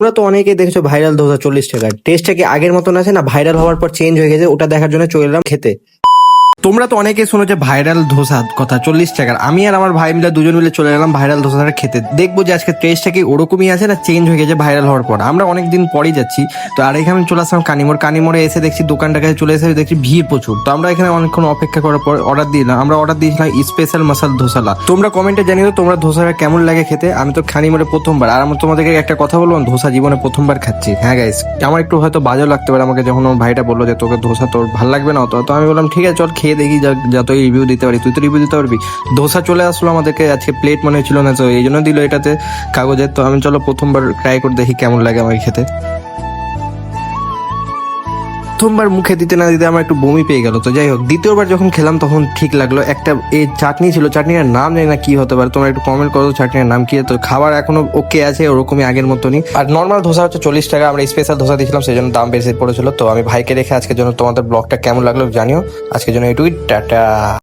তোমরা তো অনেকেই দেখেছো ভাইরাল ধোসা 40 টাকার। টেস্টটা কি আগের মতন আছে না ভাইরাল হওয়ার পর চেঞ্জ হয়ে গেছে? ওটা দেখার জন্য চলে এলাম খেতে। তোমরা তো অনেকেই শোনো যে ভাইরাল ধোসা কথা 40 টাকার। আমি আর আমার ভাই মিলে দুজন মিলে চলে এলাম ভাইরাল ধোসাটা খেতে। দেখবো যে আজকে টেস্টটা কি ওরকমই আছে না চেঞ্জ হয়ে গেছে ভাইরাল হওয়ার পর। আমরা অনেকদিন পরেই যাচ্ছি, তো আর এখানে চলে আসলাম কানিমোড়ে এসে দেখছি দোকানটার কাছে চলে এসে দেখছি ভিড় প্রচুর। তো আমরা এখানে অনেকক্ষণ অপেক্ষা করার পর অর্ডার দিলাম। আমরা অর্ডার দিয়েছিলাম স্পেশাল মশালা ধোসালা। তোমরা কমেন্টে জানিও তোমরা ধোসাটা কেমন লাগে খেতে। আমি তো খানিমোড়ে প্রথমবার, আর আমার তোমাদেরকে একটা কথা বলবো, ধোসা জীবনে প্রথমবার খাচ্ছি। হ্যাঁ গাইস, আমার একটু হয়তো বাজেও লাগতে পারে আমাকে যখন আমার ভাইটা বললো যে তোকে ধোসা তোর ভালো লাগবে না, তো আমি বললাম ঠিক আছে চল খেয়ে দেখি, যতই রিভিউ দিতে পারি। তুই তো রিভিউ দিতে পারবি। ধোসা চলে আসলো আমাদেরকে, আজকে প্লেট মনে ছিল না, তো এই জন্য দিল এটাতে কাগজের। তো আমি চলো প্রথমবার ট্রাই করে দেখি কেমন লাগে আমাকে খেতে। প্রথমবার মুখে দিতে না দিতে আমার একটু বমি পেয়ে গেল। তো যাই হোক, দ্বিতীয়বার যখন খেলাম তখন ঠিক লাগলো। একটা এই চাটনি ছিল, চাটনির নাম জানি না কি হতে পারে, তোমরা একটু কমেন্ট করো চাটনির নাম কি। তো খাবার এখনো ওকে আছে, ওরকমই আগের মতনই। আর নর্মাল ধোসা হচ্ছে 40 টাকা, আমরা স্পেশাল ধোসা দিয়েছিলাম সেই জন্য দাম বেশি পড়েছিল। তো আমি ভাইকে রেখে আজকের জন্য তোমাদের ব্লগটা কেমন লাগলো জানিও। আজকের জন্য এটুকুই, টাটা।